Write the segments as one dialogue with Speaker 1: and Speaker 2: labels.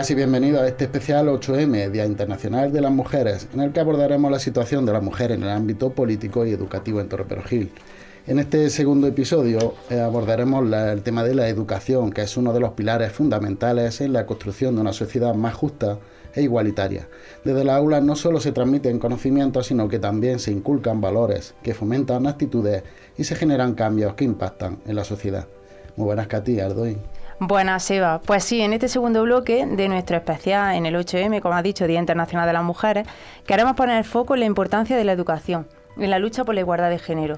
Speaker 1: buenas y bienvenidos a este especial 8M, Día Internacional de las Mujeres, en el que abordaremos la situación de la mujer en el ámbito político y educativo en Torreperogil. En este segundo episodio abordaremos el tema de la educación, que es uno de los pilares fundamentales en la construcción de una sociedad más justa e igualitaria. Desde las aulas no solo se transmiten conocimientos, sino que también se inculcan valores que fomentan actitudes y se generan cambios que impactan en la sociedad. Muy buenas, Katy, Ardoy.
Speaker 2: Buenas, Eva. Pues sí, en este segundo bloque de nuestro especial en el 8M, como has dicho, Día Internacional de las Mujeres, queremos poner el foco en la importancia de la educación, en la lucha por la igualdad de género.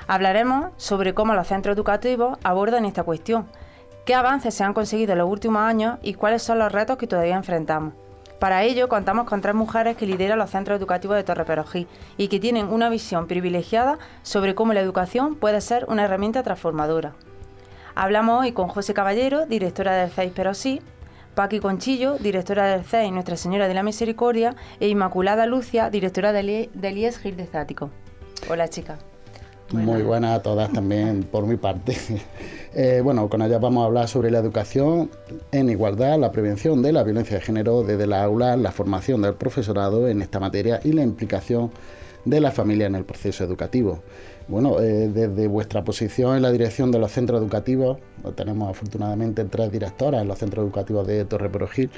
Speaker 2: Hablaremos sobre cómo los centros educativos abordan esta cuestión, qué avances se han conseguido en los últimos años y cuáles son los retos que todavía enfrentamos. Para ello, contamos con 3 mujeres que lideran los centros educativos de Torreperogil y que tienen una visión privilegiada sobre cómo la educación puede ser una herramienta transformadora. Hablamos hoy con José Caballero, directora del CEIS Perosí, Paqui Conchillo, directora del CEIS Nuestra Señora de la Misericordia, e Inmaculada Lucia, directora del IES Gil de Zático. Hola, chicas.
Speaker 1: Muy buenas a todas también por mi parte. Con ellas vamos a hablar sobre la educación en igualdad, la prevención de la violencia de género desde las aulas, la formación del profesorado en esta materia y la implicación de la familia en el proceso educativo. Desde vuestra posición en la dirección de los centros educativos, tenemos afortunadamente 3 directoras en los centros educativos de Torreperogil,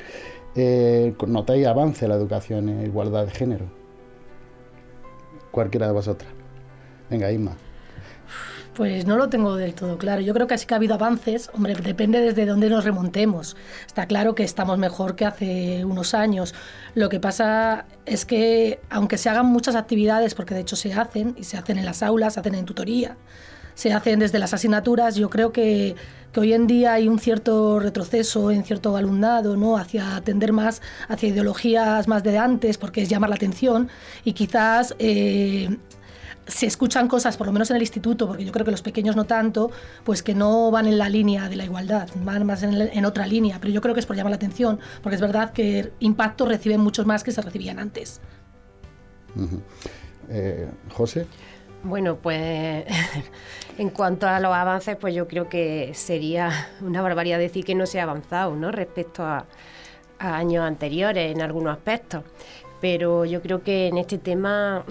Speaker 1: ¿notáis avance en la educación en igualdad de género? Cualquiera de vosotras. Venga, Isma.
Speaker 3: Pues no lo tengo del todo claro. Yo creo que sí que ha habido avances. Hombre, depende desde dónde nos remontemos. Está claro que estamos mejor que hace unos años. Lo que pasa es que, aunque se hagan muchas actividades, porque de hecho se hacen, y se hacen en las aulas, se hacen en tutoría, se hacen desde las asignaturas, yo creo que hoy en día hay un cierto retroceso en cierto alumnado, ¿no?, hacia atender más hacia ideologías más de antes, porque es llamar la atención, y quizás se escuchan cosas, por lo menos en el instituto, porque yo creo que los pequeños no tanto, pues que no van en la línea de la igualdad, van más en otra línea, pero yo creo que es por llamar la atención, porque es verdad que impactos reciben muchos más que se recibían antes.
Speaker 1: Uh-huh. José.
Speaker 4: Bueno, pues en cuanto a los avances, pues yo creo que sería una barbaridad decir que no se ha avanzado, ¿no?, respecto a años anteriores en algunos aspectos. Pero yo creo que en este tema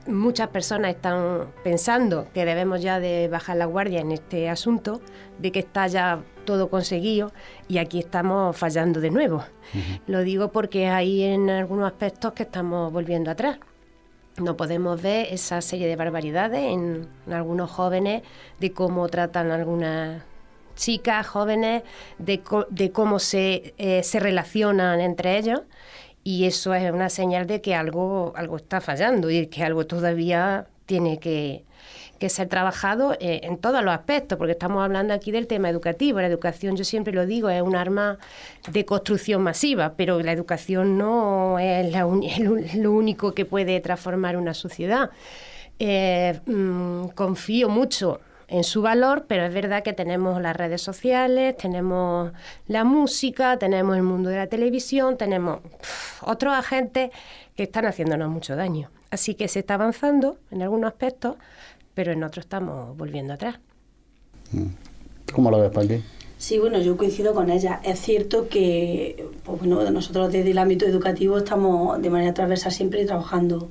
Speaker 4: muchas personas están pensando que debemos ya de bajar la guardia en este asunto, de que está ya todo conseguido, y aquí estamos fallando de nuevo. Uh-huh. Lo digo porque hay en algunos aspectos que estamos volviendo atrás. No podemos ver esa serie de barbaridades en algunos jóvenes, de cómo tratan algunas chicas jóvenes, de cómo se relacionan entre ellos. Y eso es una señal de que algo está fallando y que algo todavía tiene que ser trabajado en todos los aspectos, porque estamos hablando aquí del tema educativo. La educación, yo siempre lo digo, es un arma de construcción masiva, pero la educación no es lo único que puede transformar una sociedad. Confío mucho en su valor, pero es verdad que tenemos las redes sociales, tenemos la música, tenemos el mundo de la televisión, tenemos otros agentes que están haciéndonos mucho daño. Así que se está avanzando en algunos aspectos, pero en otros estamos volviendo atrás.
Speaker 1: ¿Cómo lo ves, Paqui?
Speaker 5: Sí, bueno, yo coincido con ella. Es cierto que nosotros desde el ámbito educativo estamos de manera transversal siempre trabajando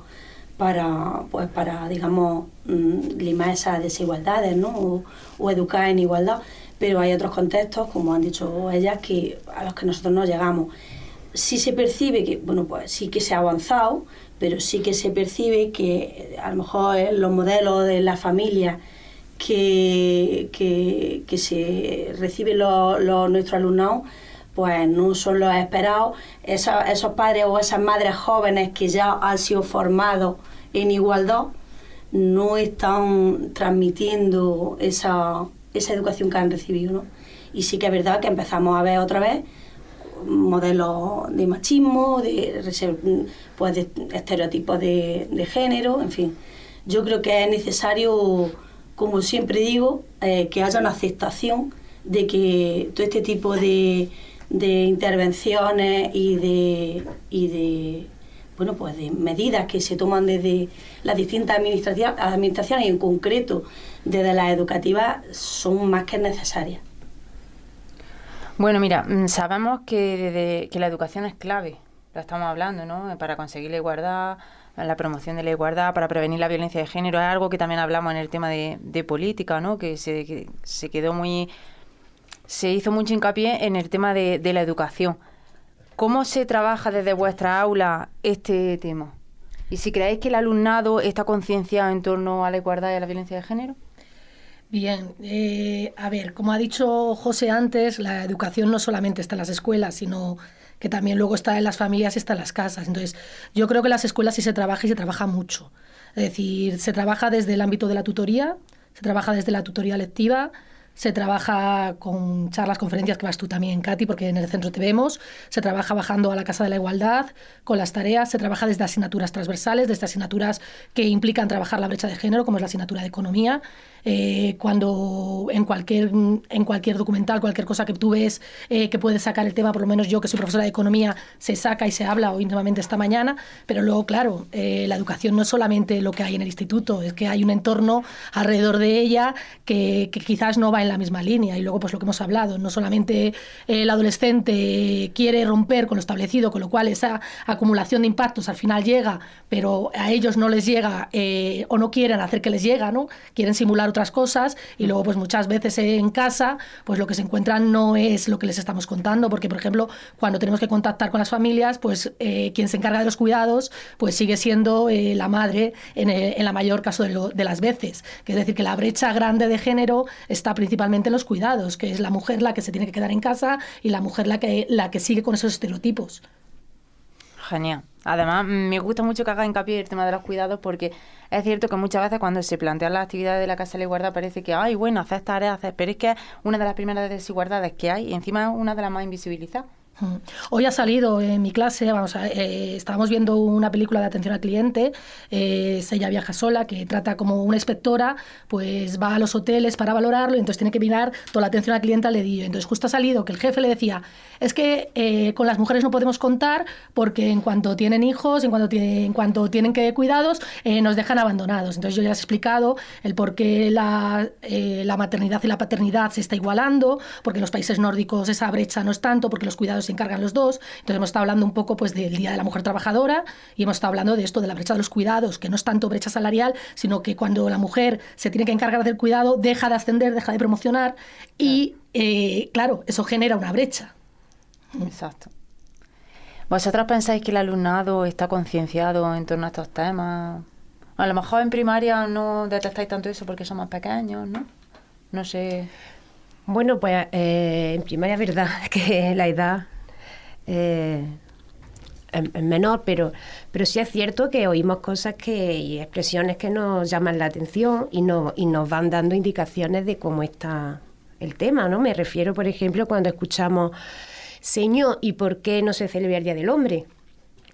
Speaker 5: para digamos, limar esas desigualdades, ¿no?, o educar en igualdad, pero hay otros contextos, como han dicho ellas, a los que nosotros no llegamos. Sí se percibe que, pues sí que se ha avanzado, pero sí que se percibe que a lo mejor los modelos de la familia que se reciben nuestros alumnados, pues no son los esperados. Esos padres o esas madres jóvenes que ya han sido formados en igualdad no están transmitiendo esa educación que han recibido, ¿no? Y sí que es verdad que empezamos a ver otra vez modelos de machismo, de estereotipos de género, en fin. Yo creo que es necesario, como siempre digo, que haya una aceptación de que todo este tipo de intervenciones y de medidas que se toman desde las distintas administraciones y en concreto desde las educativas son más que necesarias.
Speaker 2: Bueno, mira, sabemos que la educación es clave, lo estamos hablando, ¿no? Para conseguir la igualdad, la promoción de la igualdad, para prevenir la violencia de género. Es algo que también hablamos en el tema de política, ¿no? Que se quedó se hizo mucho hincapié en el tema de la educación. ¿Cómo se trabaja desde vuestra aula este tema? ¿Y si creéis que el alumnado está concienciado en torno a la igualdad y a la violencia de género?
Speaker 3: Bien, a ver, como ha dicho José antes, la educación no solamente está en las escuelas, sino que también luego está en las familias y está en las casas. Entonces, yo creo que en las escuelas sí se trabaja y se trabaja mucho. Es decir, se trabaja desde el ámbito de la tutoría, se trabaja desde la tutoría lectiva, se trabaja con charlas, conferencias que vas tú también, Katy, porque en el centro te vemos, se trabaja bajando a la Casa de la Igualdad con las tareas, se trabaja desde asignaturas transversales, desde asignaturas que implican trabajar la brecha de género, como es la asignatura de economía. Cuando en cualquier documental, cualquier cosa que tú ves que puedes sacar el tema, por lo menos yo que soy profesora de economía, se saca y se habla hoy nuevamente esta mañana, pero luego, claro, la educación no es solamente lo que hay en el instituto, es que hay un entorno alrededor de ella que quizás no va en la misma línea. Y luego, pues lo que hemos hablado, no solamente el adolescente quiere romper con lo establecido, con lo cual esa acumulación de impactos al final llega, pero a ellos no les llega o no quieren hacer que les llegue, ¿no? Quieren simular otras cosas y luego pues muchas veces en casa pues lo que se encuentran no es lo que les estamos contando, porque por ejemplo cuando tenemos que contactar con las familias pues quien se encarga de los cuidados pues sigue siendo la madre en la mayor caso de las veces, que es decir que la brecha grande de género está principalmente en los cuidados, que es la mujer la que se tiene que quedar en casa y la mujer la que sigue con esos estereotipos.
Speaker 2: Genial. Además, me gusta mucho que haga hincapié en el tema de los cuidados, porque es cierto que muchas veces cuando se plantean las actividades de la Casa de la Igualdad parece que, ay, bueno, hacer tareas, pero es que es una de las primeras desigualdades que hay y encima es una de las más invisibilizadas.
Speaker 3: Hoy ha salido en mi clase, estábamos viendo una película de atención al cliente, Ella viaja sola, que trata como una inspectora, pues va a los hoteles para valorarlo y entonces tiene que mirar toda la atención al cliente al dedillo. Entonces justo ha salido que el jefe le decía, es que con las mujeres no podemos contar porque en cuanto tienen hijos, en cuanto tienen que cuidados, nos dejan abandonados. Entonces yo ya les he explicado el por qué la maternidad y la paternidad se está igualando, porque en los países nórdicos esa brecha no es tanto, porque los cuidados se encargan los dos. Entonces hemos estado hablando un poco pues del Día de la Mujer Trabajadora y hemos estado hablando de esto, de la brecha de los cuidados, que no es tanto brecha salarial, sino que cuando la mujer se tiene que encargar del cuidado, deja de ascender, deja de promocionar y, claro, eso genera una brecha.
Speaker 2: Exacto. ¿Vosotros pensáis que el alumnado está concienciado en torno a estos temas? A lo mejor en primaria no detectáis tanto eso porque son más pequeños, ¿no? No sé.
Speaker 4: Bueno, pues en primaria es verdad que la edad es menor, pero sí es cierto que oímos cosas y expresiones que nos llaman la atención y nos van dando indicaciones de cómo está el tema, ¿no? Me refiero, por ejemplo, cuando escuchamos, señor, ¿y por qué no se celebra el Día del Hombre?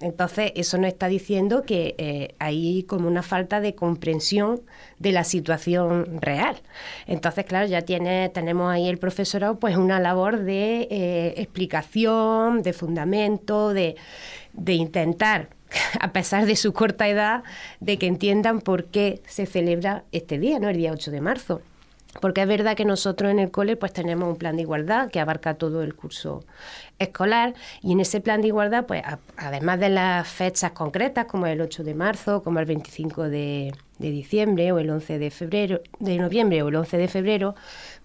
Speaker 4: Entonces, eso nos está diciendo que hay como una falta de comprensión de la situación real. Entonces, claro, ya tenemos ahí el profesorado pues una labor de explicación, de fundamento, de intentar, a pesar de su corta edad, de que entiendan por qué se celebra este día, ¿no? El día 8 de marzo. Porque es verdad que nosotros en el cole pues tenemos un plan de igualdad que abarca todo el curso escolar y en ese plan de igualdad pues además de las fechas concretas como el 8 de marzo, como el 25 de diciembre o el 11 de noviembre o el 11 de febrero,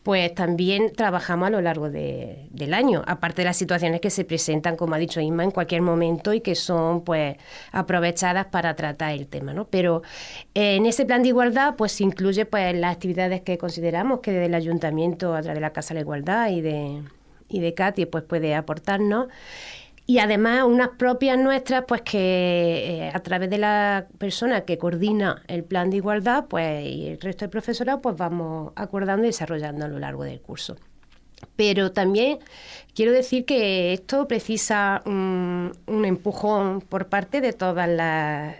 Speaker 4: pues también trabajamos a lo largo del año, aparte de las situaciones que se presentan, como ha dicho Inma, en cualquier momento y que son pues aprovechadas para tratar el tema, ¿no? Pero en ese plan de igualdad pues se incluye pues las actividades que consideramos que desde el ayuntamiento a través de la Casa de la Igualdad y de Katy pues puede aportarnos. Y además unas propias nuestras, pues que a través de la persona que coordina el plan de igualdad, pues y el resto del profesorado, pues vamos acordando y desarrollando a lo largo del curso. Pero también quiero decir que esto precisa un empujón por parte de todos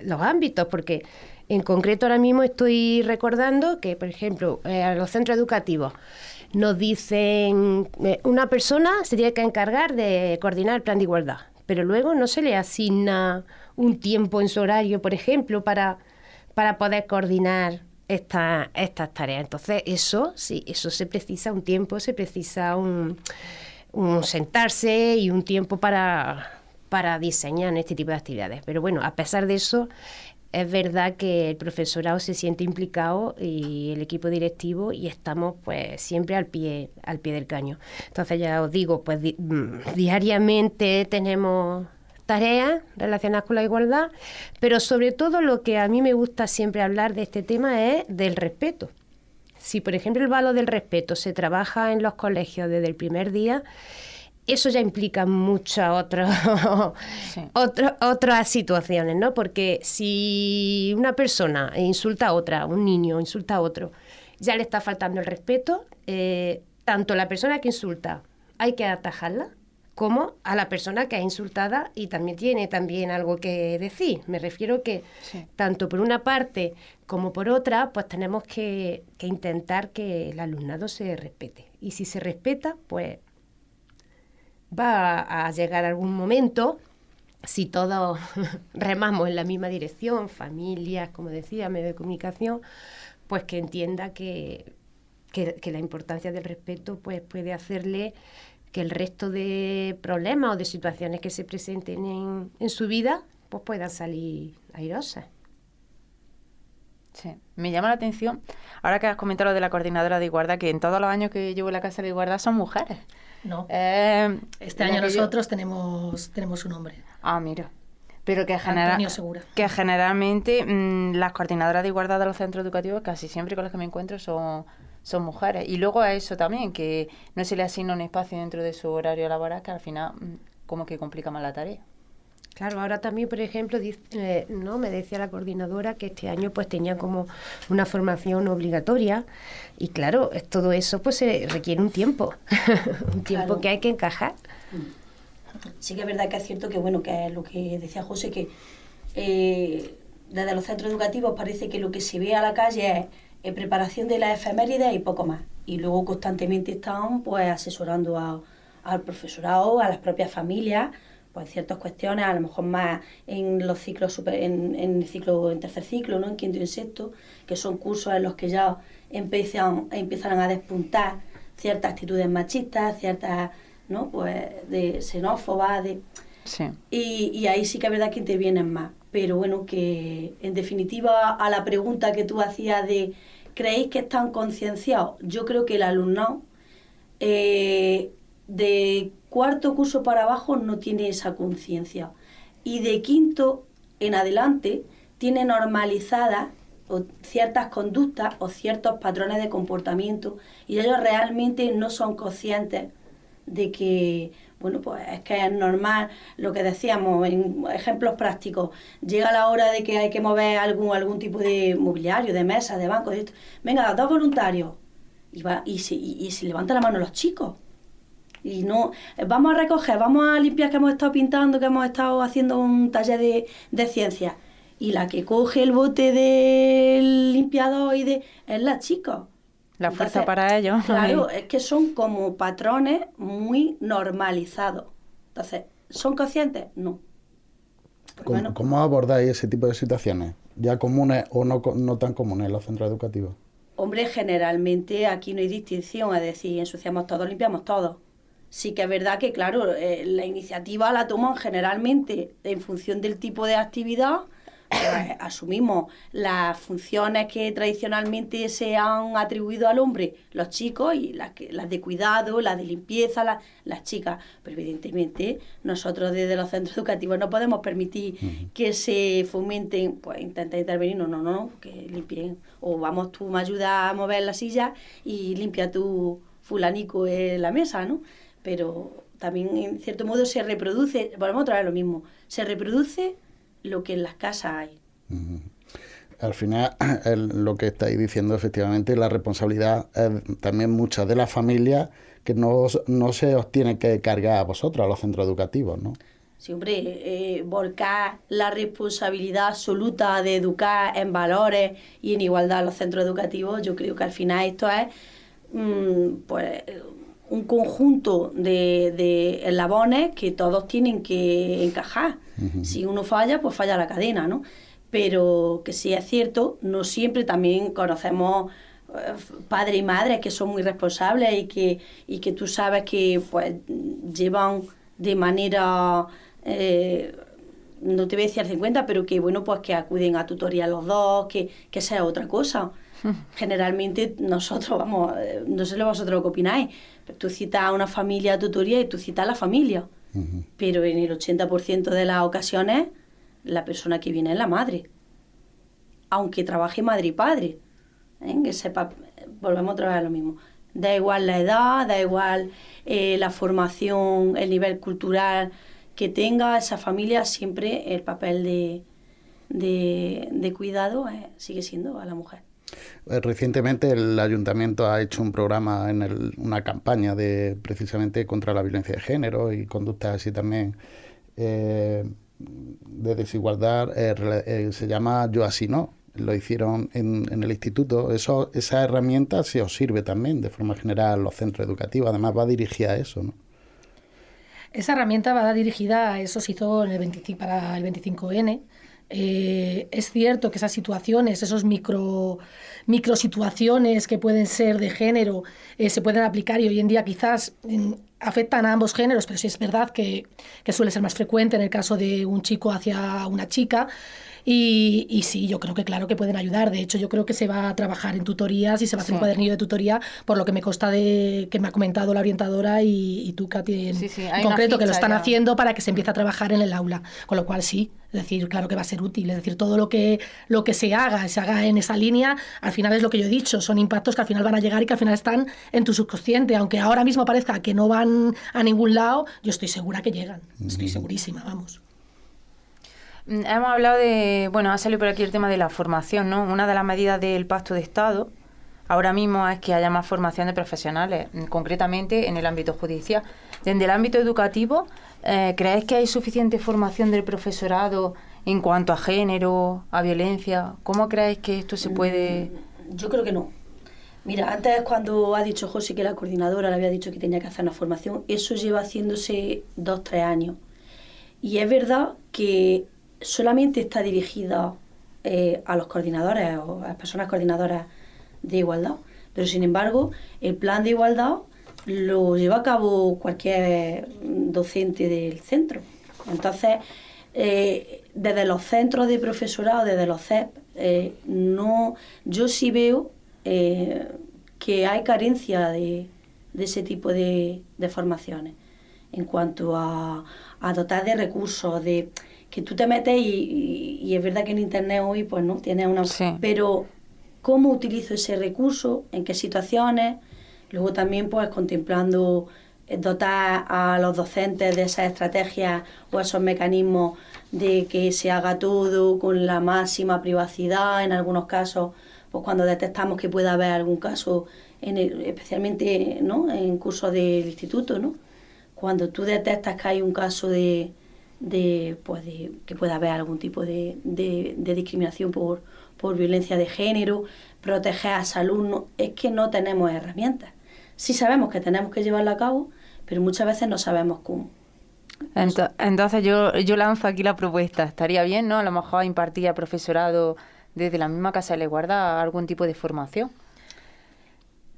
Speaker 4: los ámbitos, porque en concreto ahora mismo estoy recordando que, por ejemplo, a los centros educativos, nos dicen, una persona se tiene que encargar de coordinar el plan de igualdad, pero luego no se le asigna un tiempo en su horario, por ejemplo, para poder coordinar estas tareas. Entonces, eso se precisa un tiempo, se precisa un sentarse y un tiempo para diseñar este tipo de actividades. Pero bueno, a pesar de eso, es verdad que el profesorado se siente implicado y el equipo directivo, y estamos pues siempre al pie del cañón. Entonces ya os digo, pues diariamente tenemos tareas relacionadas con la igualdad, pero sobre todo lo que a mí me gusta siempre hablar de este tema es del respeto. Si, por ejemplo, el valor del respeto se trabaja en los colegios desde el primer día, eso ya implica muchas otras situaciones, ¿no? Porque si una persona insulta a otra, un niño insulta a otro, ya le está faltando el respeto, tanto la persona que insulta hay que atajarla, como a la persona que es insultada y también tiene algo que decir. Me refiero que tanto por una parte como por otra, pues tenemos que intentar que el alumnado se respete. Y si se respeta, pues va a llegar algún momento, si todos remamos en la misma dirección, familias, como decía, medios de comunicación, pues que entienda que la importancia del respeto pues puede hacerle que el resto de problemas o de situaciones que se presenten en su vida pues puedan salir airosas.
Speaker 2: Sí, me llama la atención, ahora que has comentado lo de la coordinadora de igualdad, que en todos los años que llevo en la Casa de la Igualdad son mujeres.
Speaker 3: No, este año nosotros tenemos un hombre.
Speaker 2: Ah, mira. Pero que,
Speaker 3: Antonio Segura.
Speaker 2: Que generalmente las coordinadoras de igualdad de los centros educativos casi siempre con las que me encuentro son mujeres. Y luego a eso también, que no se le asigna un espacio dentro de su horario laboral, que al final como que complica más la tarea.
Speaker 4: Claro, ahora también, por ejemplo, me decía la coordinadora que este año pues tenía como una formación obligatoria y claro, todo eso pues requiere un tiempo, un tiempo claro, que hay que encajar.
Speaker 5: Sí que es verdad que es cierto que, bueno, que es lo que decía José, que desde los centros educativos parece que lo que se ve a la calle es preparación de las efemérides y poco más. Y luego constantemente están pues asesorando al profesorado, a las propias familias, pues ciertas cuestiones, a lo mejor más en los ciclos en el ciclo, en tercer ciclo, ¿no? En quinto y en sexto, que son cursos en los que ya empiezan a despuntar ciertas actitudes machistas, ciertas, ¿no? Pues de xenófobas,
Speaker 2: sí.
Speaker 5: Y ahí sí que es verdad que intervienen más. Pero bueno, que en definitiva a la pregunta que tú hacías de ¿creéis que están concienciados? Yo creo que el alumnado de cuarto curso para abajo no tiene esa conciencia, y de quinto en adelante tiene normalizadas ciertas conductas o ciertos patrones de comportamiento, y ellos realmente no son conscientes de que, bueno, pues es que es normal lo que decíamos en ejemplos prácticos. Llega la hora de que hay que mover algún tipo de mobiliario, de mesa, de banco, de esto. Venga, 2 voluntarios, y se levanta la mano los chicos. Y no, vamos a recoger, vamos a limpiar, que hemos estado pintando, que hemos estado haciendo un taller de ciencia. Y la que coge el bote del limpiador es la chica.
Speaker 2: La fuerza para ellos.
Speaker 5: Claro, es que son como patrones muy normalizados. Entonces, ¿son conscientes? No.
Speaker 1: ¿Cómo abordáis ese tipo de situaciones? ¿Ya comunes o no tan comunes en los centros educativos?
Speaker 5: Hombre, generalmente aquí no hay distinción, es decir, ensuciamos todo, limpiamos todo. Sí que es verdad que, claro, la iniciativa la toman generalmente en función del tipo de actividad, pues asumimos las funciones que tradicionalmente se han atribuido al hombre, los chicos, y las de cuidado, las de limpieza, las chicas. Pero evidentemente nosotros desde los centros educativos no podemos permitir que se fomenten, pues intenta intervenir, no, que limpien. O vamos, tú me ayudas a mover la silla y limpia tú fulanico en la mesa, ¿no? Pero también en cierto modo se reproduce, volvemos otra vez lo mismo, se reproduce lo que en las casas hay.
Speaker 1: Al final, lo que estáis diciendo, efectivamente, la responsabilidad es también muchas de las familias que no se os tiene que cargar a vosotros, a los centros educativos, ¿no?
Speaker 5: Sí, hombre, volcar la responsabilidad absoluta de educar en valores y en igualdad a los centros educativos, yo creo que al final esto es pues un conjunto de eslabones que todos tienen que encajar. Si uno falla, pues falla la cadena, ¿no? Pero que sí es cierto, no siempre también conocemos padres y madres que son muy responsables y que tú sabes que pues llevan de manera, no te voy a decir al 50, pero que bueno, pues que acuden a tutoría los dos, que sea otra cosa. Generalmente nosotros, vamos, no sé vosotros lo que opináis, pero tú citas a una familia a tutoría y tú citas a la familia. Pero en el 80% de las ocasiones la persona que viene es la madre, aunque trabaje madre y padre, que sepa, volvemos otra vez a lo mismo, da igual la edad, da igual la formación, el nivel cultural que tenga esa familia, siempre el papel de cuidado sigue siendo a la mujer.
Speaker 1: Recientemente el ayuntamiento ha hecho un programa, una campaña precisamente contra la violencia de género y conductas así también de desigualdad. Se llama Yo Así No. Lo hicieron en el instituto. Esa herramienta se os sirve también de forma general en los centros educativos. Además va dirigida a eso, ¿no?
Speaker 3: Esa herramienta va dirigida a eso, se hizo para el 25N. Es cierto que esas situaciones, esos microsituaciones que pueden ser de género, se pueden aplicar y hoy en día quizás afectan a ambos géneros, pero sí es verdad que suele ser más frecuente en el caso de un chico hacia una chica. Y sí, yo creo que claro que pueden ayudar. De hecho, yo creo que se va a trabajar en tutorías y se va a hacer un cuadernillo de tutoría, por lo que me consta que me ha comentado la orientadora y tú, Katy, en concreto, que lo están haciendo para que se empiece a trabajar en el aula. Con lo cual sí, es decir, claro que va a ser útil. Es decir, todo lo que se haga en esa línea, al final es lo que yo he dicho, son impactos que al final van a llegar y que al final están en tu subconsciente. Aunque ahora mismo parezca que no van a ningún lado, yo estoy segura que llegan. Estoy segurísima, vamos.
Speaker 2: Hemos hablado ha salido por aquí el tema de la formación, ¿no? Una de las medidas del Pacto de Estado ahora mismo es que haya más formación de profesionales, concretamente en el ámbito judicial. Desde el ámbito educativo, ¿crees que hay suficiente formación del profesorado en cuanto a género, a violencia? ¿Cómo crees que esto se puede...?
Speaker 5: Yo creo que no. Mira, antes cuando ha dicho José que la coordinadora le había dicho que tenía que hacer una formación, eso lleva haciéndose 2-3 años. Y es verdad que solamente está dirigida a los coordinadores o a las personas coordinadoras de igualdad, pero sin embargo el plan de igualdad lo lleva a cabo cualquier docente del centro. Entonces, desde los centros de profesorado, desde los CEP, yo sí veo que hay carencia de ese tipo de formaciones en cuanto a dotar de recursos, que tú te metes y es verdad que en internet hoy pues no tienes una...
Speaker 2: Sí.
Speaker 5: Pero cómo utilizo ese recurso, en qué situaciones, luego también pues contemplando dotar a los docentes de esas estrategias o esos mecanismos de que se haga todo con la máxima privacidad, en algunos casos pues cuando detectamos que pueda haber algún caso, especialmente, ¿no?, en cursos del instituto, ¿no?, cuando tú detectas que hay un caso de que pueda haber algún tipo de discriminación por violencia de género, proteger a sus alumnos, es que no tenemos herramientas. Sí sabemos que tenemos que llevarla a cabo, pero muchas veces no sabemos cómo.
Speaker 2: Entonces yo lanzo aquí la propuesta. Estaría bien, ¿no?, a lo mejor impartir a profesorado desde la misma Casa de la Igualdad algún tipo de formación.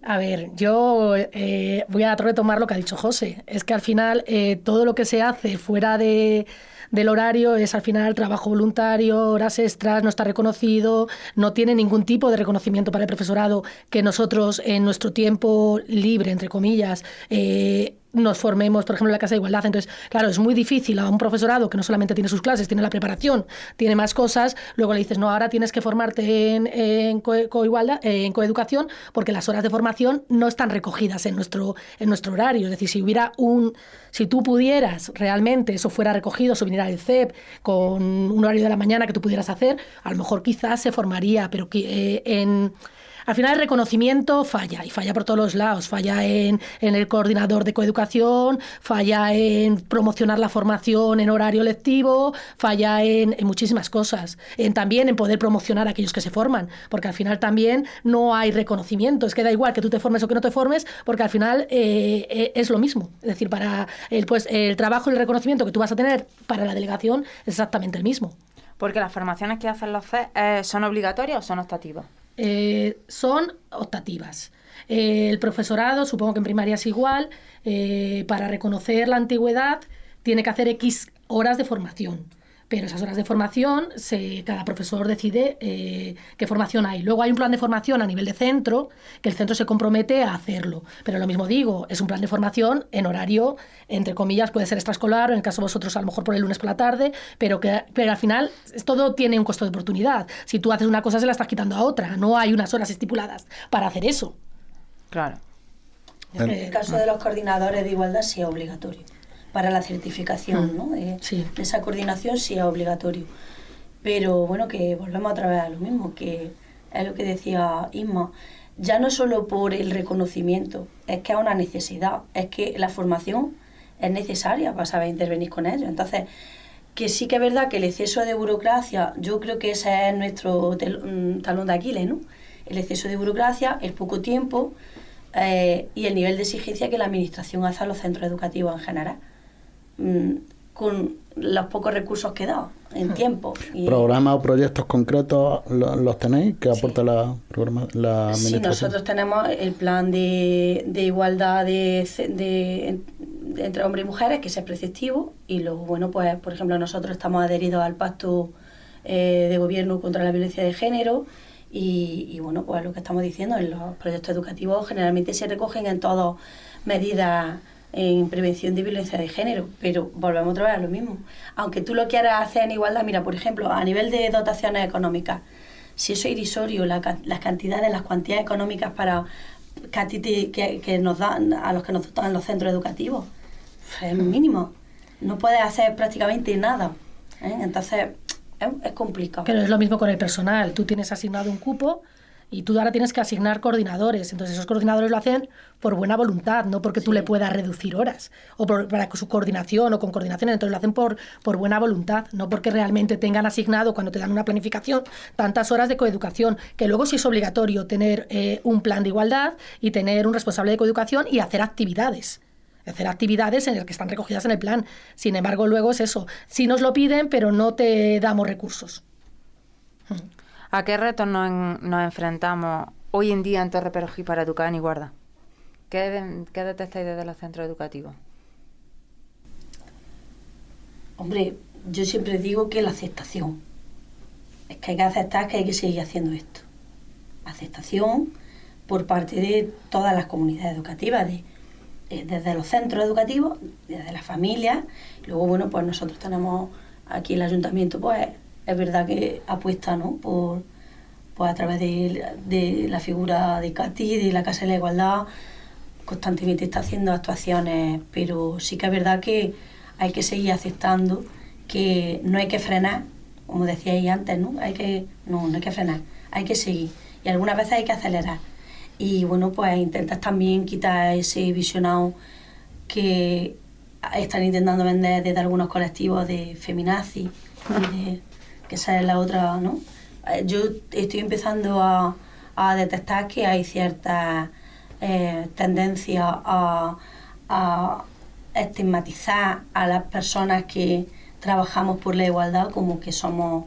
Speaker 3: A ver, yo voy a retomar lo que ha dicho José. Es que al final todo lo que se hace fuera del horario es al final trabajo voluntario, horas extras, no está reconocido, no tiene ningún tipo de reconocimiento para el profesorado que nosotros en nuestro tiempo libre, entre comillas, nos formemos, por ejemplo, en la Casa de Igualdad. Entonces, claro, es muy difícil a un profesorado que no solamente tiene sus clases, tiene la preparación, tiene más cosas, luego le dices, no, ahora tienes que formarte en coeducación, porque las horas de formación no están recogidas en nuestro horario. Es decir, si tú pudieras realmente, eso fuera recogido, eso viniera del CEP con un horario de la mañana que tú pudieras hacer, a lo mejor quizás se formaría, pero al final el reconocimiento falla, y falla por todos los lados. Falla en el coordinador de coeducación, falla en promocionar la formación en horario lectivo, falla en muchísimas cosas. También en poder promocionar a aquellos que se forman, porque al final también no hay reconocimiento. Es que da igual que tú te formes o que no te formes, porque al final es lo mismo. Es decir, para el trabajo y el reconocimiento que tú vas a tener para la delegación es exactamente el mismo.
Speaker 2: Porque las formaciones que hacen los CEP, ¿son obligatorias o son optativas?
Speaker 3: son optativas. El profesorado, supongo que en primaria es igual, para reconocer la antigüedad tiene que hacer X horas de formación. Pero esas horas de formación, cada profesor decide qué formación hay. Luego hay un plan de formación a nivel de centro, que el centro se compromete a hacerlo. Pero lo mismo digo, es un plan de formación en horario, entre comillas, puede ser extraescolar, o en el caso de vosotros a lo mejor por el lunes por la tarde, pero al final todo tiene un costo de oportunidad. Si tú haces una cosa, se la estás quitando a otra. No hay unas horas estipuladas para hacer eso.
Speaker 2: Claro.
Speaker 5: En el caso de los coordinadores de igualdad sí es obligatorio. Para la certificación, ¿no?
Speaker 3: Sí.
Speaker 5: De esa coordinación sí es obligatorio. Pero bueno, que volvemos otra vez a lo mismo, que es lo que decía Isma. Ya no solo por el reconocimiento, es que es una necesidad, es que la formación es necesaria para saber intervenir con ellos. Entonces, que sí que es verdad que el exceso de burocracia, yo creo que ese es nuestro talón de Aquiles, ¿no? El exceso de burocracia, el poco tiempo y el nivel de exigencia que la administración hace a los centros educativos en general, con los pocos recursos que da en tiempo.
Speaker 1: ¿Programas o proyectos concretos los tenéis que aporta la administración?
Speaker 5: Sí, nosotros tenemos el plan de igualdad entre hombres y mujeres, que es preceptivo, y luego, bueno, pues, por ejemplo, nosotros estamos adheridos al Pacto de Gobierno contra la Violencia de Género, y bueno, pues lo que estamos diciendo, en los proyectos educativos generalmente se recogen en todas medidas en prevención de violencia de género, pero volvemos otra vez a lo mismo. Aunque tú lo quieras hacer en igualdad, mira, por ejemplo, a nivel de dotaciones económicas, si eso es irrisorio, las cantidades, las cuantías económicas para que nos dan, a los que nos dotan en los centros educativos, es mínimo. No puedes hacer prácticamente nada, ¿eh? Entonces es complicado.
Speaker 3: Pero es lo mismo con el personal. Tú tienes asignado un cupo y tú ahora tienes que asignar coordinadores. Entonces esos coordinadores lo hacen por buena voluntad, no porque tú le puedas reducir horas o para su coordinación o con coordinación. Entonces lo hacen por buena voluntad, no porque realmente tengan asignado, cuando te dan una planificación, tantas horas de coeducación, que luego sí es obligatorio tener un plan de igualdad y tener un responsable de coeducación y hacer actividades en las que están recogidas en el plan. Sin embargo, luego es eso. Sí nos lo piden, pero no te damos recursos.
Speaker 2: ¿A qué retos nos enfrentamos hoy en día en Torre Perojil para educar en igualdad? ¿Qué detectáis desde los centros educativos?
Speaker 5: Hombre, yo siempre digo que la aceptación. Es que hay que aceptar que hay que seguir haciendo esto. Aceptación por parte de todas las comunidades educativas, desde los centros educativos, desde las familias. Luego, bueno, pues nosotros tenemos aquí el ayuntamiento, pues es verdad que apuesta, ¿no?, pues a través de la figura de Cati, de la Casa de la Igualdad, constantemente está haciendo actuaciones, pero sí que es verdad que hay que seguir aceptando que no hay que frenar, como decíais antes, ¿no? No hay que frenar, hay que seguir, y algunas veces hay que acelerar. Y bueno, pues intentas también quitar ese visionado que están intentando vender desde algunos colectivos de feminazi, que esa es la otra, ¿no? Yo estoy empezando a detectar que hay ciertas tendencias a estigmatizar a las personas que trabajamos por la igualdad como que somos,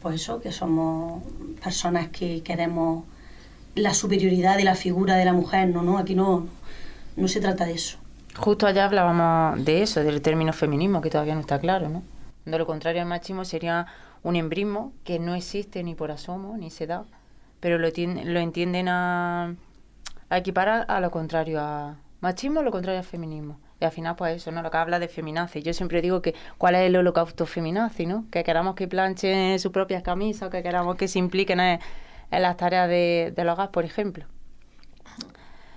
Speaker 5: pues eso, que somos personas que queremos la superioridad de la figura de la mujer. No, aquí no se trata de eso.
Speaker 2: Justo allá hablábamos de eso, del término feminismo, que todavía no está claro, ¿no? De lo contrario al machismo sería un embrismo que no existe ni por asomo, ni se da, pero lo entienden a equiparar a lo contrario a machismo, lo contrario al feminismo. Y al final, pues eso, ¿no? Lo que habla de feminazi. Yo siempre digo que ¿cuál es el holocausto feminazi, no? Que queramos que planchen sus propias camisas, o que queramos que se impliquen en las tareas del hogar, por ejemplo.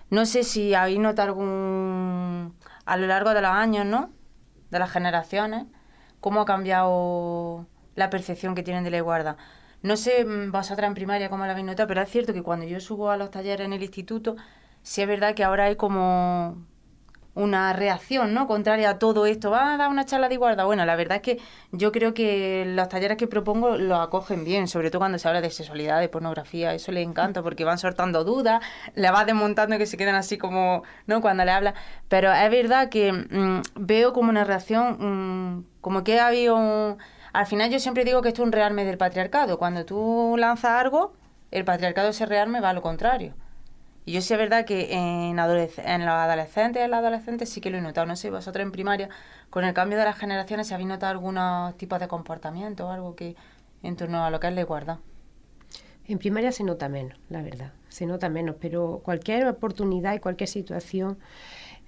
Speaker 2: No sé si habéis notado a lo largo de los años, ¿no?, de las generaciones, cómo ha cambiado la percepción que tienen de la igualdad. No sé vosotras en primaria cómo la habéis notado, pero es cierto que cuando yo subo a los talleres en el instituto, sí es verdad que ahora hay como una reacción, ¿no?, contraria a todo esto. ¿Va a dar una charla de igualdad? Bueno, la verdad es que yo creo que los talleres que propongo los acogen bien, sobre todo cuando se habla de sexualidad, de pornografía. Eso les encanta porque van soltando dudas, le vas desmontando que se quedan así como, ¿no?, cuando le hablas. Pero es verdad que veo como una reacción, como que ha habido... Al final yo siempre digo que esto es un rearme del patriarcado. Cuando tú lanzas algo, el patriarcado se rearme va a lo contrario. Y yo sí es verdad que en los adolescentes y en las adolescentes sí que lo he notado. No sé, vosotros en primaria, con el cambio de las generaciones, si habéis notado algunos tipos de comportamiento o algo que en torno a lo que es la igualdad.
Speaker 4: En primaria se nota menos, la verdad, se nota menos, pero cualquier oportunidad y cualquier situación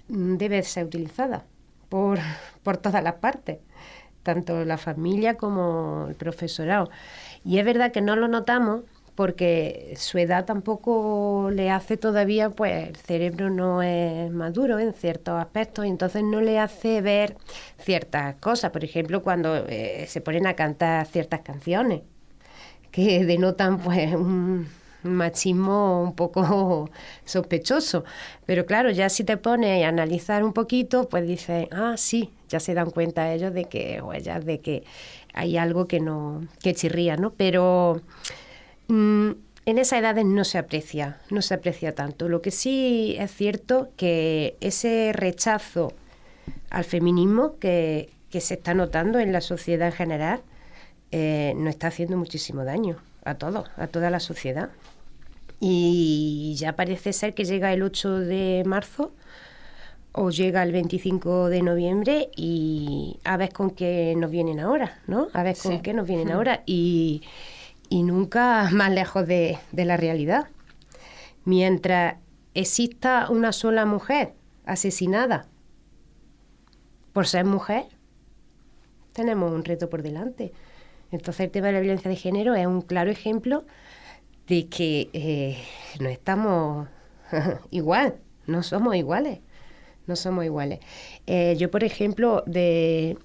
Speaker 4: debe ser utilizada por todas las partes, tanto la familia como el profesorado. Y es verdad que no lo notamos porque su edad tampoco le hace todavía, pues el cerebro no es maduro en ciertos aspectos, y entonces no le hace ver ciertas cosas. Por ejemplo, cuando se ponen a cantar ciertas canciones que denotan pues un machismo un poco sospechoso. Pero claro, ya si te pones a analizar un poquito, pues dices, sí, ya se dan cuenta ellos de que, o ellas, de que hay algo que chirría, ¿no? Pero en esas edades no se aprecia tanto. Lo que sí es cierto que ese rechazo al feminismo que se está notando en la sociedad en general nos está haciendo muchísimo daño a todos, a toda la sociedad. Y ya parece ser que llega el 8 de marzo o llega el 25 de noviembre y a ver con qué nos vienen ahora, ¿no? A ver con qué nos vienen ahora. Y nunca más lejos de la realidad. Mientras exista una sola mujer asesinada por ser mujer, tenemos un reto por delante. Entonces el tema de la violencia de género es un claro ejemplo de que no estamos igual, no somos iguales. Yo, por ejemplo, los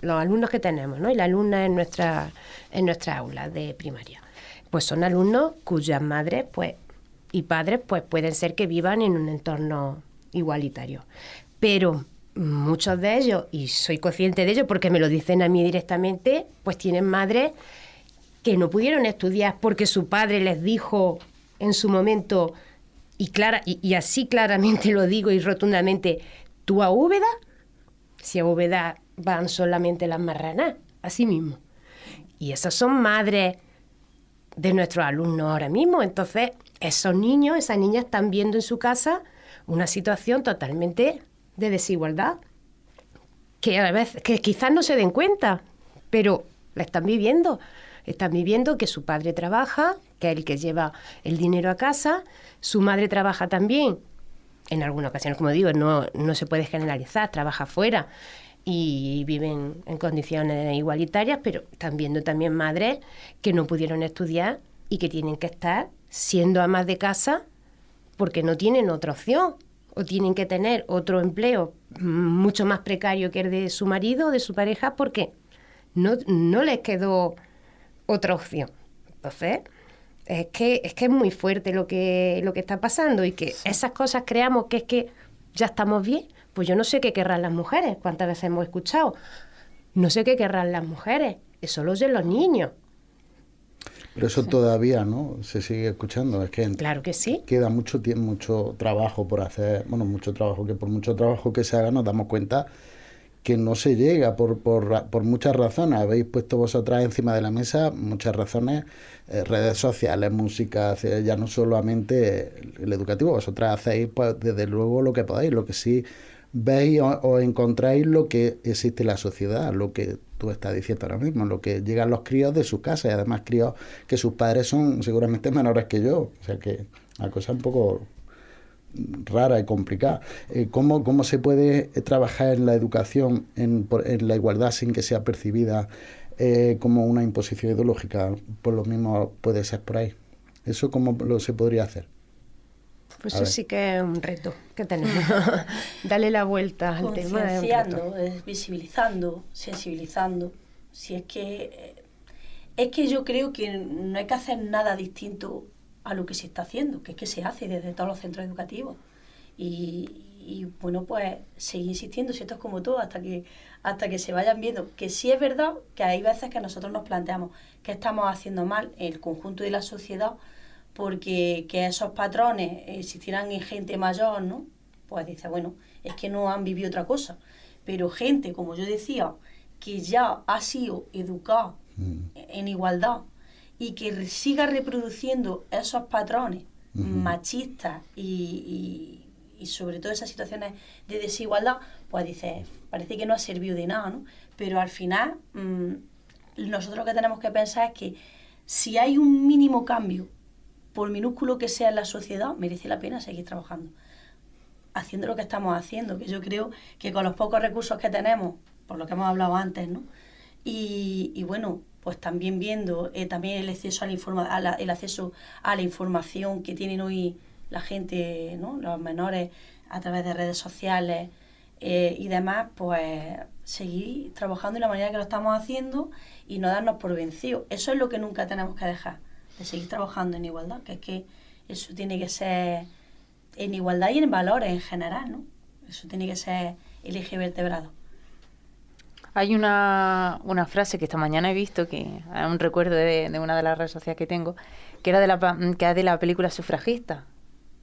Speaker 4: alumnos que tenemos, ¿no? Y las alumnas en nuestra aula de primaria, pues son alumnos cuyas madres y padres pues pueden ser que vivan en un entorno igualitario. Pero muchos de ellos, y soy consciente de ello porque me lo dicen a mí directamente, pues tienen madres que no pudieron estudiar porque su padre les dijo en su momento, y así claramente lo digo y rotundamente, tú a Úbeda, si a Úbeda van solamente las marranas, así mismo. Y esas son madres de nuestros alumnos ahora mismo. Entonces, esos niños, esas niñas están viendo en su casa una situación totalmente de desigualdad, que a veces que quizás no se den cuenta, pero la están viviendo. Están viviendo que su padre trabaja, que es el que lleva el dinero a casa, su madre trabaja también, en algunas ocasiones, como digo, no se puede generalizar, trabaja fuera y viven en condiciones igualitarias, pero están viendo también madres que no pudieron estudiar y que tienen que estar siendo amas de casa porque no tienen otra opción o tienen que tener otro empleo mucho más precario que el de su marido o de su pareja porque no les quedó otra opción. Entonces, es que es muy fuerte lo que está pasando y que esas cosas creamos que es que ya estamos bien. Pues yo no sé qué querrán las mujeres, cuántas veces hemos escuchado. No sé qué querrán las mujeres, eso lo oyen los niños.
Speaker 1: Pero eso todavía, ¿no? Se sigue escuchando. Es que
Speaker 4: claro que sí.
Speaker 1: Queda mucho trabajo por hacer. Bueno, mucho trabajo, que por mucho trabajo que se haga nos damos cuenta que no se llega por muchas razones. Habéis puesto vosotras encima de la mesa muchas razones, redes sociales, música, ya no solamente el educativo. Vosotras hacéis, pues, desde luego lo que podáis, lo que sí veis o encontráis lo que existe en la sociedad, lo que tú estás diciendo ahora mismo, lo que llegan los críos de su casa, y además críos que sus padres son seguramente menores que yo, o sea que la cosa es un poco rara y complicada. ¿Cómo se puede trabajar en la educación, en la igualdad, sin que sea percibida como una imposición ideológica? Por lo mismo puede ser por ahí. ¿Eso cómo se podría hacer?
Speaker 4: Pues eso sí que es un reto que tenemos. Darle la vuelta al tema.
Speaker 5: Concienciando, visibilizando, sensibilizando. Si es que yo creo que no hay que hacer nada distinto a lo que se está haciendo, que es que se hace desde todos los centros educativos. Y bueno, pues seguir insistiendo, si esto es como todo, hasta que se vayan viendo que sí es verdad que hay veces que nosotros nos planteamos que estamos haciendo mal en el conjunto de la sociedad, porque que esos patrones existieran en gente mayor, ¿no? Pues dice, bueno, es que no han vivido otra cosa. Pero gente, como yo decía, que ya ha sido educada en igualdad y que siga reproduciendo esos patrones machistas y sobre todo esas situaciones de desigualdad, pues dices, parece que no ha servido de nada, ¿no? Pero al final, nosotros lo que tenemos que pensar es que si hay un mínimo cambio, por minúsculo que sea en la sociedad, merece la pena seguir trabajando, haciendo lo que estamos haciendo, que yo creo que con los pocos recursos que tenemos, por lo que hemos hablado antes, ¿no? Y bueno, pues también viendo también el acceso el acceso a la información que tienen hoy la gente, ¿no? Los menores, a través de redes sociales y demás, pues seguir trabajando de la manera que lo estamos haciendo y no darnos por vencidos. Eso es lo que nunca tenemos que dejar, de seguir trabajando en igualdad, que es que eso tiene que ser en igualdad y en valores en general, ¿no? Eso tiene que ser el eje vertebrado.
Speaker 2: Hay una frase que esta mañana he visto, que es un recuerdo de una de las redes sociales que tengo, que era que es de la película Sufragista,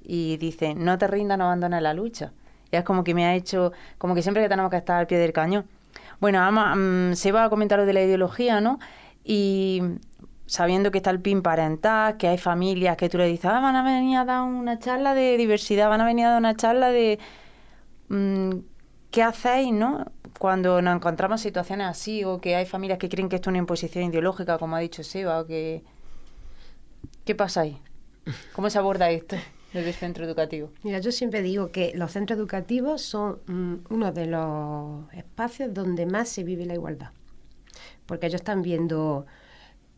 Speaker 2: y dice, no te rindas, no abandones la lucha. Y es como que me ha hecho, como que siempre que tenemos que estar al pie del cañón. Bueno, además, se iba a comentar lo de la ideología, ¿no? Y sabiendo que está el PIN parental, que hay familias que tú le dices, van a venir a dar una charla de diversidad, van a venir a dar una charla de qué hacéis, ¿no? Cuando nos encontramos situaciones así, o que hay familias que creen que esto es una imposición ideológica, como ha dicho Seba, o que... ¿Qué pasa ahí? ¿Cómo se aborda esto desde el centro educativo?
Speaker 4: Mira, yo siempre digo que los centros educativos son uno de los espacios donde más se vive la igualdad, porque ellos están viendo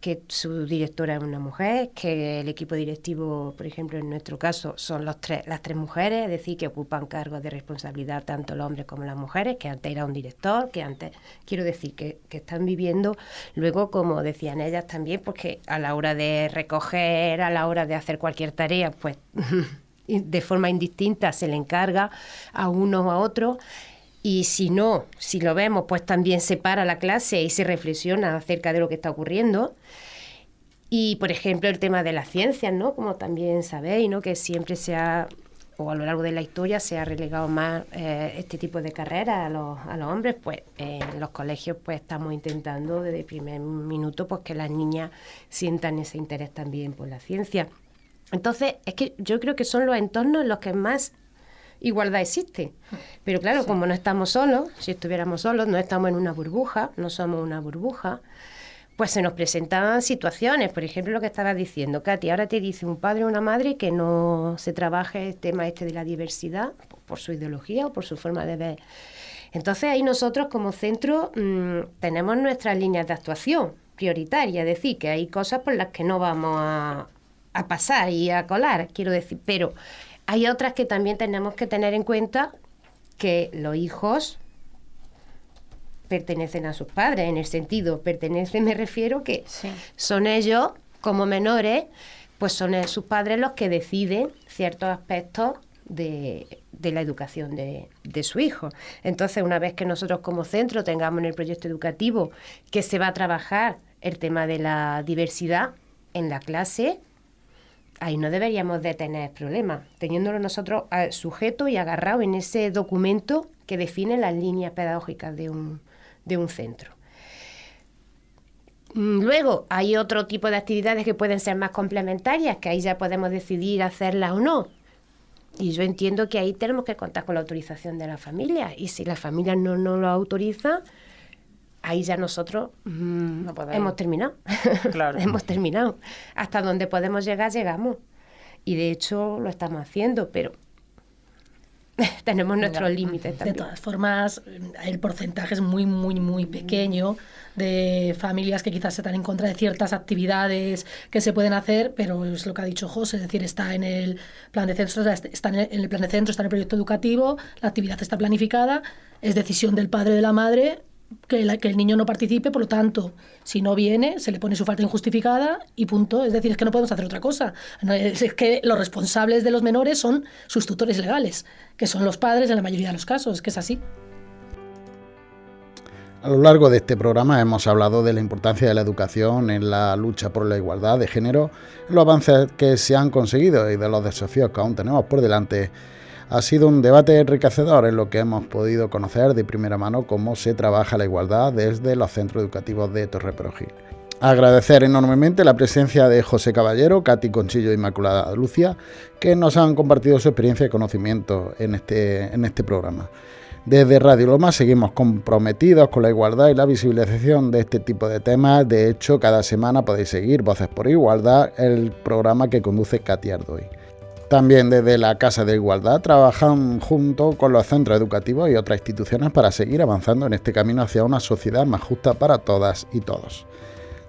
Speaker 4: que su directora es una mujer, que el equipo directivo, por ejemplo, en nuestro caso, son las tres mujeres, es decir, que ocupan cargos de responsabilidad tanto los hombres como las mujeres, que antes era un director, que antes, quiero decir, que están viviendo, luego, como decían ellas también, pues que a la hora de recoger, a la hora de hacer cualquier tarea, pues de forma indistinta se le encarga a uno o a otro. Y si no, si lo vemos, pues también se para la clase y se reflexiona acerca de lo que está ocurriendo. Y, por ejemplo, el tema de las ciencias, ¿no? Como también sabéis, ¿no? Que siempre o a lo largo de la historia se ha relegado más este tipo de carreras a los hombres, pues en los colegios pues estamos intentando desde el primer minuto pues que las niñas sientan ese interés también por la ciencia. Entonces, es que yo creo que son los entornos en los que más igualdad existe. Pero claro, como no estamos solos, si estuviéramos solos, no estamos en una burbuja, no somos una burbuja, pues se nos presentan situaciones. Por ejemplo, lo que estabas diciendo, Katy, ahora te dice un padre o una madre que no se trabaje el tema de la diversidad por su ideología o por su forma de ver. Entonces ahí nosotros como centro tenemos nuestras líneas de actuación prioritarias, es decir, que hay cosas por las que no vamos a pasar y a colar, quiero decir, pero hay otras que también tenemos que tener en cuenta, que los hijos pertenecen a sus padres, en el sentido, me refiero que son ellos, como menores, pues son sus padres los que deciden ciertos aspectos de la educación de su hijo. Entonces, una vez que nosotros como centro tengamos en el proyecto educativo que se va a trabajar el tema de la diversidad en la clase, ahí no deberíamos de tener problemas, teniéndolo nosotros sujeto y agarrado en ese documento que define las líneas pedagógicas de un centro. Luego hay otro tipo de actividades que pueden ser más complementarias, que ahí ya podemos decidir hacerlas o no. Y yo entiendo que ahí tenemos que contar con la autorización de la familia, y si la familia no lo autoriza, ahí ya nosotros hemos terminado. Claro. Hemos terminado. Hasta donde podemos llegar, llegamos. Y de hecho lo estamos haciendo, pero tenemos nuestros límites también.
Speaker 3: De todas formas, el porcentaje es muy, muy, muy pequeño de familias que quizás están en contra de ciertas actividades que se pueden hacer, pero es lo que ha dicho José, es decir, está en el plan de centro, está en el plan de centro, está en el proyecto educativo, la actividad está planificada, es decisión del padre o de la madre que el niño no participe, por lo tanto, si no viene, se le pone su falta injustificada y punto. Es decir, es que no podemos hacer otra cosa. No, es que los responsables de los menores son sus tutores legales, que son los padres en la mayoría de los casos, es que es así.
Speaker 1: A lo largo de este programa hemos hablado de la importancia de la educación en la lucha por la igualdad de género, los avances que se han conseguido y de los desafíos que aún tenemos por delante. Ha sido un debate enriquecedor en lo que hemos podido conocer de primera mano cómo se trabaja la igualdad desde los centros educativos de Torreperogil. Agradecer enormemente la presencia de José Caballero, Katy Conchillo e Inmaculada Lucia, que nos han compartido su experiencia y conocimiento en este programa. Desde Radio Loma seguimos comprometidos con la igualdad y la visibilización de este tipo de temas. De hecho, cada semana podéis seguir Voces por Igualdad, el programa que conduce Katy Ardoy. También desde la Casa de Igualdad trabajan junto con los centros educativos y otras instituciones para seguir avanzando en este camino hacia una sociedad más justa para todas y todos.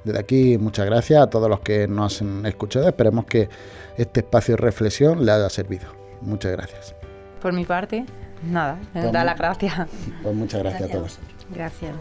Speaker 1: Desde aquí, muchas gracias a todos los que nos han escuchado. Esperemos que este espacio de reflexión les haya servido. Muchas gracias.
Speaker 2: Por mi parte, nada, da las gracias.
Speaker 1: Pues muchas gracias a todos.
Speaker 4: Gracias.